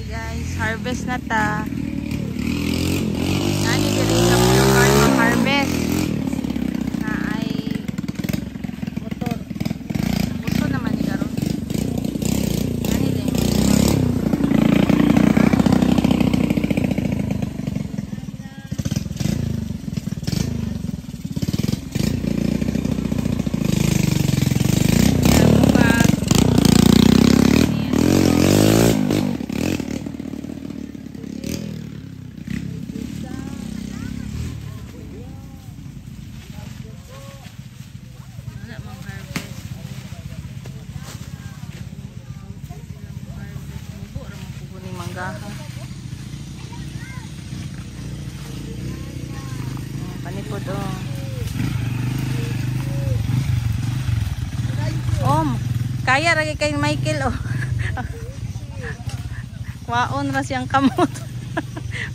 Guys, harvest na ta. Nani diri sa mga harvest na ay motor. Gusto naman ni karon. Nani din. Panipod kaya lagi kay Michael kwaon ra siyang kamot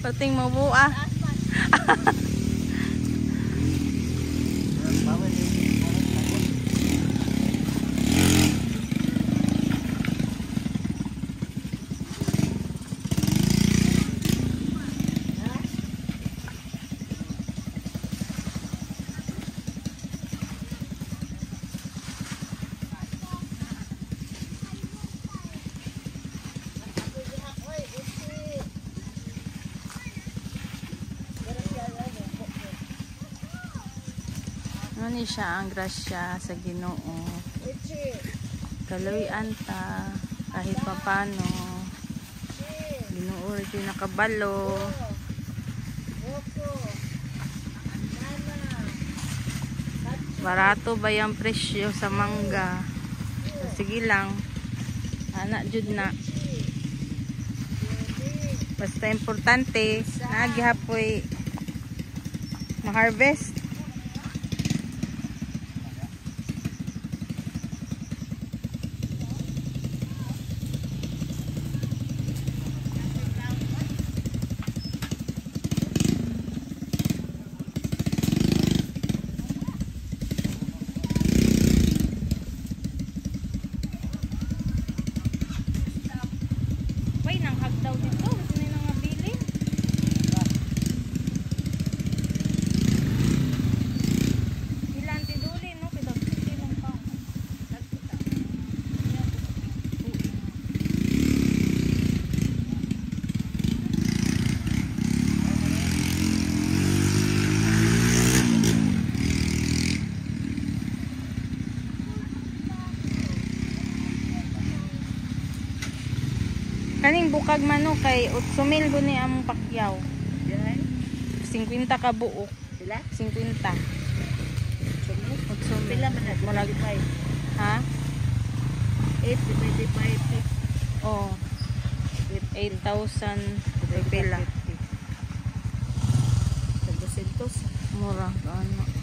pating mabua Ano siya ang grasya sa Ginoo. Kaluyan ta kahit papano. Ginoo rin nakabalo. Barato ba yung presyo sa mangga? Sige lang. Anak jud na. Basta importante nagihapoy ma-harvest. Kaning bukag mano kay 8,000 guni among pakyaw. 50 ka buok. Sila? 50. Pila man na malagi pa. Ha? 8 divided by 5. Oh. 8,000 pila. 200 mura ano.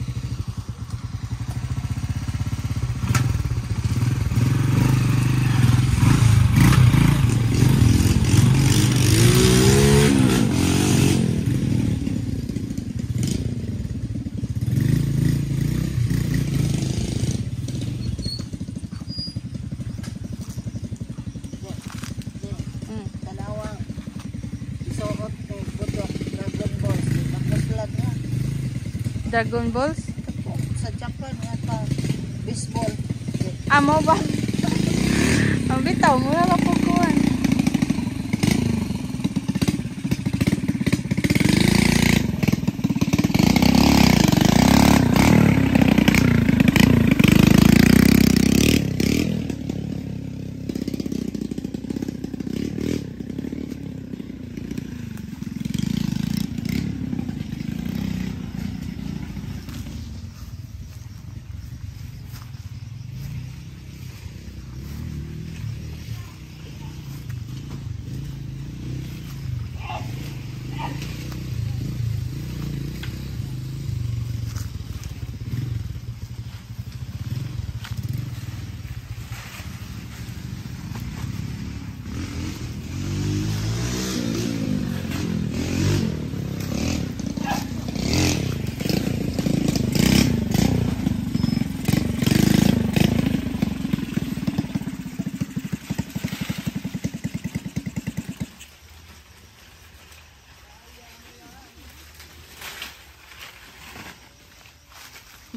Dragon Balls? Sa Japan yata baseball. Amo ba? Ang bitaw mo na mapukuan.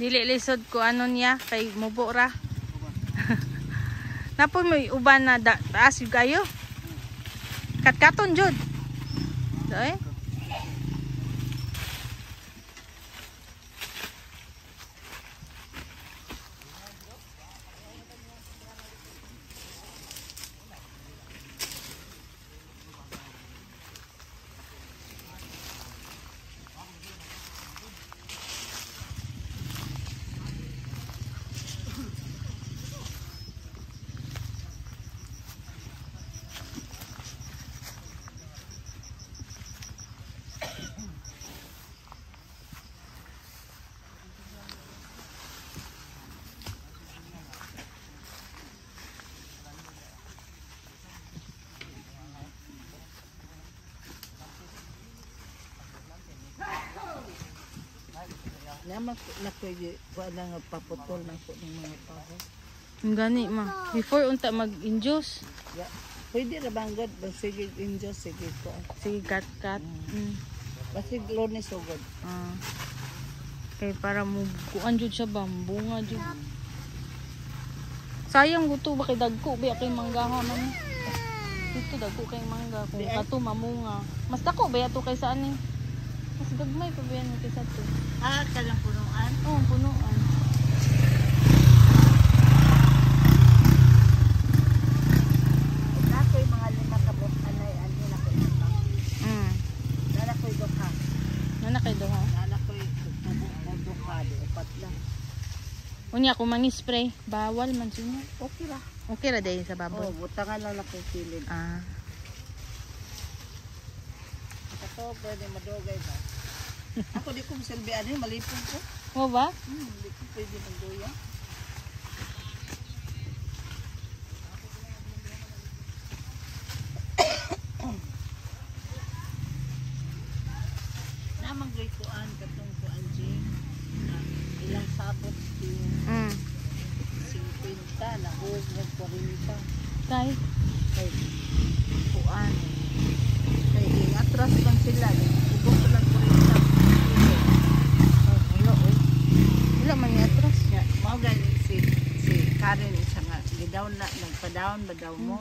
Dili lisod ko ano niya kay mubo ra. Napoy may uban na taas yung kayo. Katkaton jud. Dai. Naman na pwede wala nga paputol na po ng mga tao. Ang gani ma. Before unta mag-induce. Yeah. Pwede ra banggad, sige injo sige ko. Sige kat. Basi Lunes ugod. Kay para mo kuan jud siya ba bunga jud. Sayang guto ba kay dagko ba kay manggaha man. Dito dagko kay mangga kung kato mamunga. Mas dako ba ato kay saan ni? Mas gagmay pa ba yan kaysa to? Kalang punuan? Oo, punuan. Nakoy mga 5 kabot anay ano na ko. Nala koy duha. Nana kay duha. Nala koy duha di upat lang. Unya ko mangi-spray, bawal man siya. Okay ra. Okay ra day sa baboy. Butangan lang na koy kilid. Kato pwede madugay ba? Ako di ko masilbihan eh, malipon ko. Mo ba? Di ko pwede magduya. Namang gay kuan katong kuan Jing. Ilang sabot yung 50 na hugad 40. Kay Kay kuan. Kay atras lang sila. Ugong ko lang 40. wala man ni atras. Mao gani si Karen isa nga gidawn na nagpa-down ba daw mo?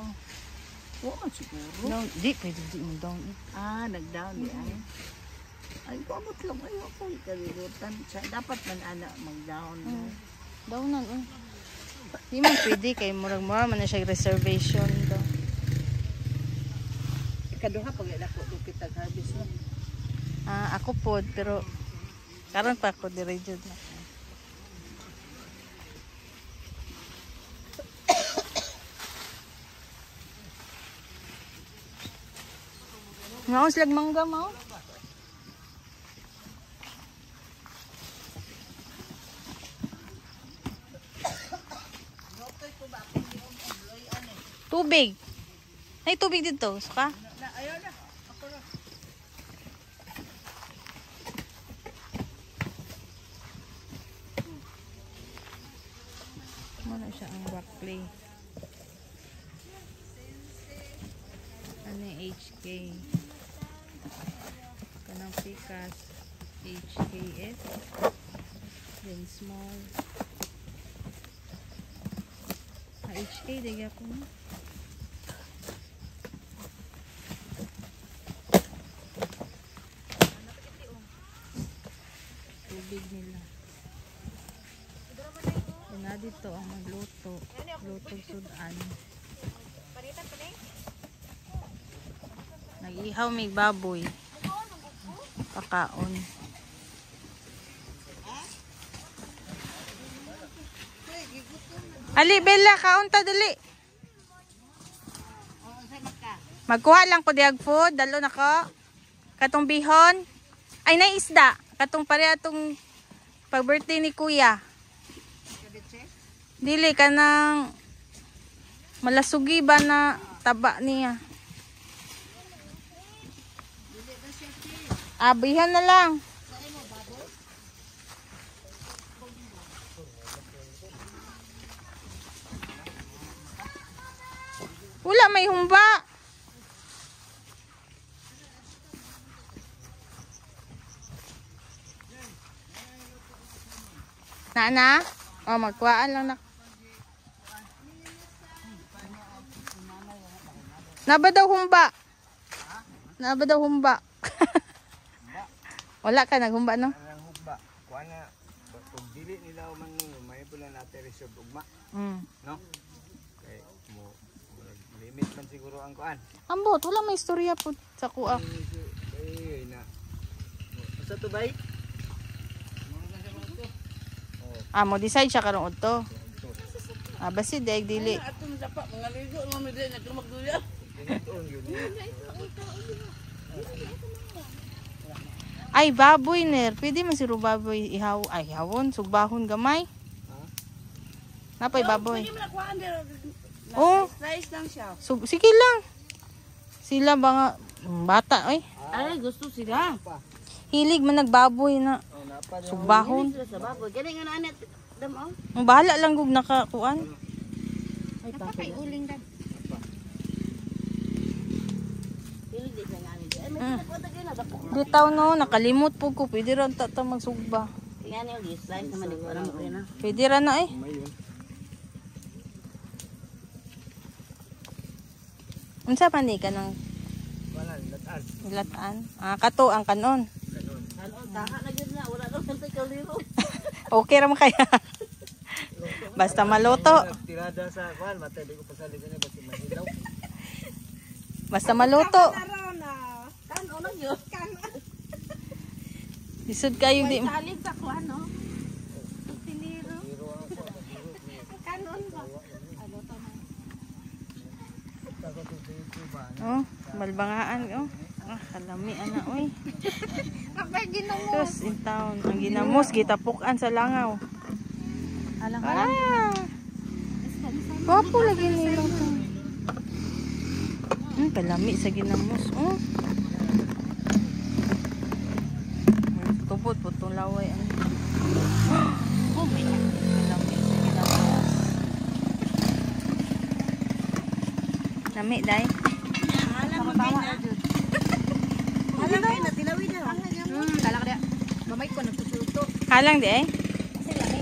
Oo man siguro. No, di pwede di mo down. Nag-down di ay. Ay pabot lang ayo ko kalibutan. Dapat man ana mag-down. Downan Di man pwede kay murag-mura man na siya reservation daw. Ikaduha pag dako dupit ang harvest mo. Ako pod pero karon pa ako dire jud. Maos lag mangga mo. Tubig. Ay tubig dito, suka. Ayaw na. Ako na. Muna siya ang broccoli. Ano yung HK? Kanang pikas. HKS. Then small. HK, diga ko na. Tubig nila. Na dito ang magluto. Luto sudan. Nag-ihaw may baboy. Pakaon. Ali, Bella, kaunta dali. Magkuha lang ko diag food. Dalo na ko. Katong bihon. Ay, naisda. Katong pare atong pag-birthday ni kuya. Dili ka ng malasugi ba na taba niya. Bihon na lang. Wala may humba. Na? Oh, magkuhaan lang na. Naba daw humba. Naba daw humba. Wala ka naghumba no? Ang hugba, kuha na, kung dili nila man may pula natin reserve ugma, no? Kaya mo, limit man siguro ang kuan. Ambot, wala may istorya po sa kuha. Ay, na. Sa to bay? Mo decide siya karong udto. Basi daig dili. Atong dapat mga ligo mo mi na magduya. Ay, baboy ner. Pwede man si baboy ihaw. Ay, hawon. Sugbahon gamay. Napay baboy. Pwede mo nakuhaan dito. Oh. Slice lang siya. Sige lang. Sila ba nga bata, oy. Ay, gusto sila. Hilig man nagbaboy na. Sugbahon. Sila sa baboy. Gani nga na damo. Ang bahala lang gug nakakuan. Ay, papay uling dan. Hilig di sa ngani. Ay, may nakuha gyud na dako. Bitaw no, nakalimot po ko. Pwede rin tata magsugba. Yan yung slice naman di para mo na. Pwede rin na eh. Unsa pa ni ka ng Wala, lataan. lataan? Kato ang kanon. Ano, taha na gyud na wala daw sa kaliro. Okay ra man kaya. Basta maluto. Tirada sa kuan, matay di ko pasalig ni basta mahilaw. Basta maluto. Kano na gyud? Isod kayo di. Salig sa kuan no. Tiniro. Pero ang kuan, Kanon ba? Oh, malbangaan oh. Kalami ana oy. Kapag ginamo. Sus in town. Ang ginamos gitapukan sa langaw. Alang Papo lagi nila to. Kalami sa ginamos oh. Tubod po itong laway. Oh my God. Kalami sa ginamos. Lami day. Alam mo na. Alam kayo na tinawid na. Kala ka dia. Mamay ko nagsusulto. Halang di eh. Kasi lami.